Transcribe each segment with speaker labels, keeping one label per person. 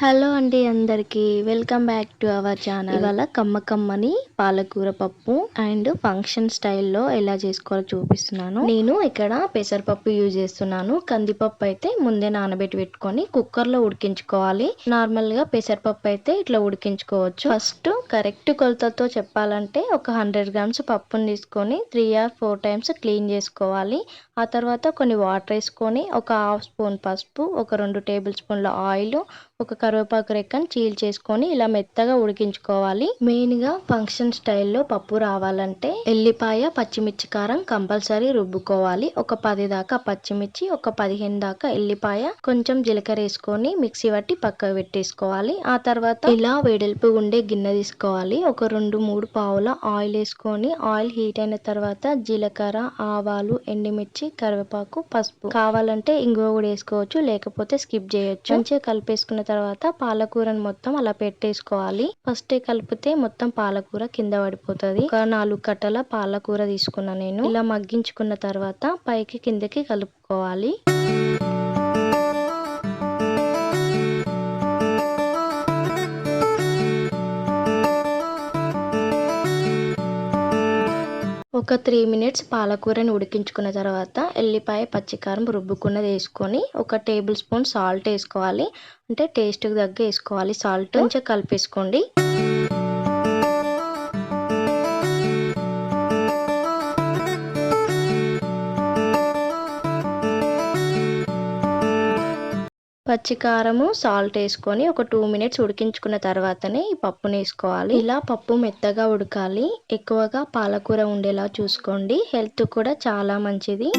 Speaker 1: Hello అండి అందరికీ welcome back to our channel. ఇవాళ కమ్మని పాలకూర పప్పు అండ్ ఫంక్షన్ స్టైల్లో ఎలా చేసుకోవాలో చూపిస్తున్నాను. నేను ఇక్కడ పెసరపప్పు యూజ్ చేస్తున్నాను. కందిపప్పు అయితే ముందే నానబెట్టి పెట్టుకొని కుక్కర్లో ఉడికించుకోవాలి. నార్మల్ గా పెసరపప్పు అయితే ఇట్లా ఉడికించుకోవచ్చు. ఫస్ట్ కరెక్ట్ కొలతతో చెప్పాలంటే ఒక 100 గ్రామ్స్ పప్పును తీసుకొని 3 or 4 టైమ్స్ క్లీన్ చేసుకోవాలి. ఆ తర్వాత కొన్ని వాటర్ వేసుకొని ఒక హాఫ్ స్పూన్ పసుపు, ఒక 2 టేబుల్ స్పూన్ల ఆయిల్, ఒక కరివేపాకు రెక్కను చీల్చేసుకొని ఇలా మెత్తగా ఉడికించుకోవాలి. మెయిన్ గా ఫంక్షన్ స్టైల్లో పప్పు రావాలంటే ఎల్లిపాయ, పచ్చిమిర్చి కారం కంపల్సరీ రుబ్బుకోవాలి. ఒక 10 దాకా పచ్చిమిర్చి, ఒక 15 దాకా ఎల్లిపాయ, కొంచెం జీలకర్ర వేసుకొని మిక్సీ పట్టి పక్కకు పెట్టేసుకోవాలి. ఆ తర్వాత ఇలా వెడల్పు ఉండే గిన్నె తీసుకోవాలి. ఒక 2-3 పావుల ఆయిల్ వేసుకొని ఆయిల్ హీట్ అయిన తర్వాత జీలకర్ర, ఆవాలు, ఎండుమిర్చి, కరివేపాకు, పసుపు, కావాలంటే ఇంగువ కూడా వేసుకోవచ్చు, లేకపోతే స్కిప్ చేయొచ్చు. మంచిగా కలిపేసుకున్న తర్వాత పాలకూరను మొత్తం అలా పెట్టేసుకోవాలి. ఫస్ట్ కలిపితే మొత్తం పాలకూర కింద పడిపోతుంది. ఒక 4 కట్టల పాలకూర తీసుకున్నా నేను. ఇలా మగ్గించుకున్న తర్వాత పైకి కిందకి కలుపుకోవాలి. ఒక 3 మినిట్స్ పాలకూరని ఉడికించుకున్న తర్వాత ఎల్లిపాయ, పచ్చికారం రుబ్బుకున్నది వేసుకొని ఒక టేబుల్ స్పూన్ సాల్ట్ వేసుకోవాలి. అంటే టేస్ట్కి తగ్గ వేసుకోవాలి సాల్ట్. కొంచెం కలిపేసుకోండి. పచ్చికారము, సాల్ట్ వేసుకొని ఒక 2 మినిట్స్ ఉడికించుకున్న తర్వాతనే ఈ పప్పుని వేసుకోవాలి. ఇలా పప్పు మెత్తగా ఉడకాలి. ఎక్కువగా పాలకూర ఉండేలా చూసుకోండి. హెల్త్ కూడా చాలా మంచిది.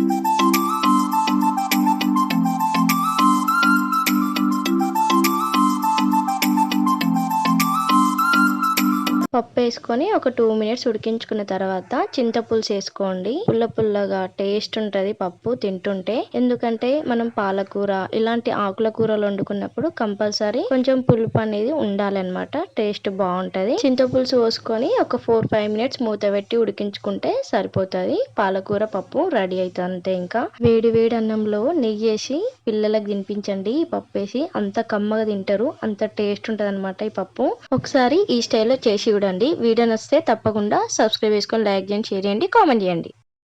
Speaker 1: పప్పు వేసుకొని ఒక 2 మినిట్స్ ఉడికించుకున్న తర్వాత చింతపులుసు వేసుకోండి. పుల్లగా టేస్ట్ ఉంటుంది పప్పు తింటుంటే. ఎందుకంటే మనం పాలకూర ఇలాంటి ఆకుల కూరలు వండుకున్నప్పుడు కంపల్సరీ కొంచెం పులుపు అనేది ఉండాలన్నమాట. టేస్ట్ బాగుంటది. చింతపులుసు పోసుకొని ఒక 4-5 మినిట్స్ మూత పెట్టి ఉడికించుకుంటే సరిపోతుంది. పాలకూర పప్పు రెడీ అవుతుంది అంతే. ఇంకా వేడి అన్నంలో నెయ్యి వేసి పిల్లలకు తినిపించండి. ఈ పప్పు వేసి అంత కమ్మగా తింటారు. అంత టేస్ట్ ఉంటది అనమాట ఈ పప్పు. ఒకసారి ఈ స్టైల్లో చేసి చూడండి. వీడియో నచ్చితే తప్పకుండా సబ్స్క్రైబ్ చేసుకొని లైక్ చేయండి, షేర్ చేయండి, కామెంట్ చేయండి.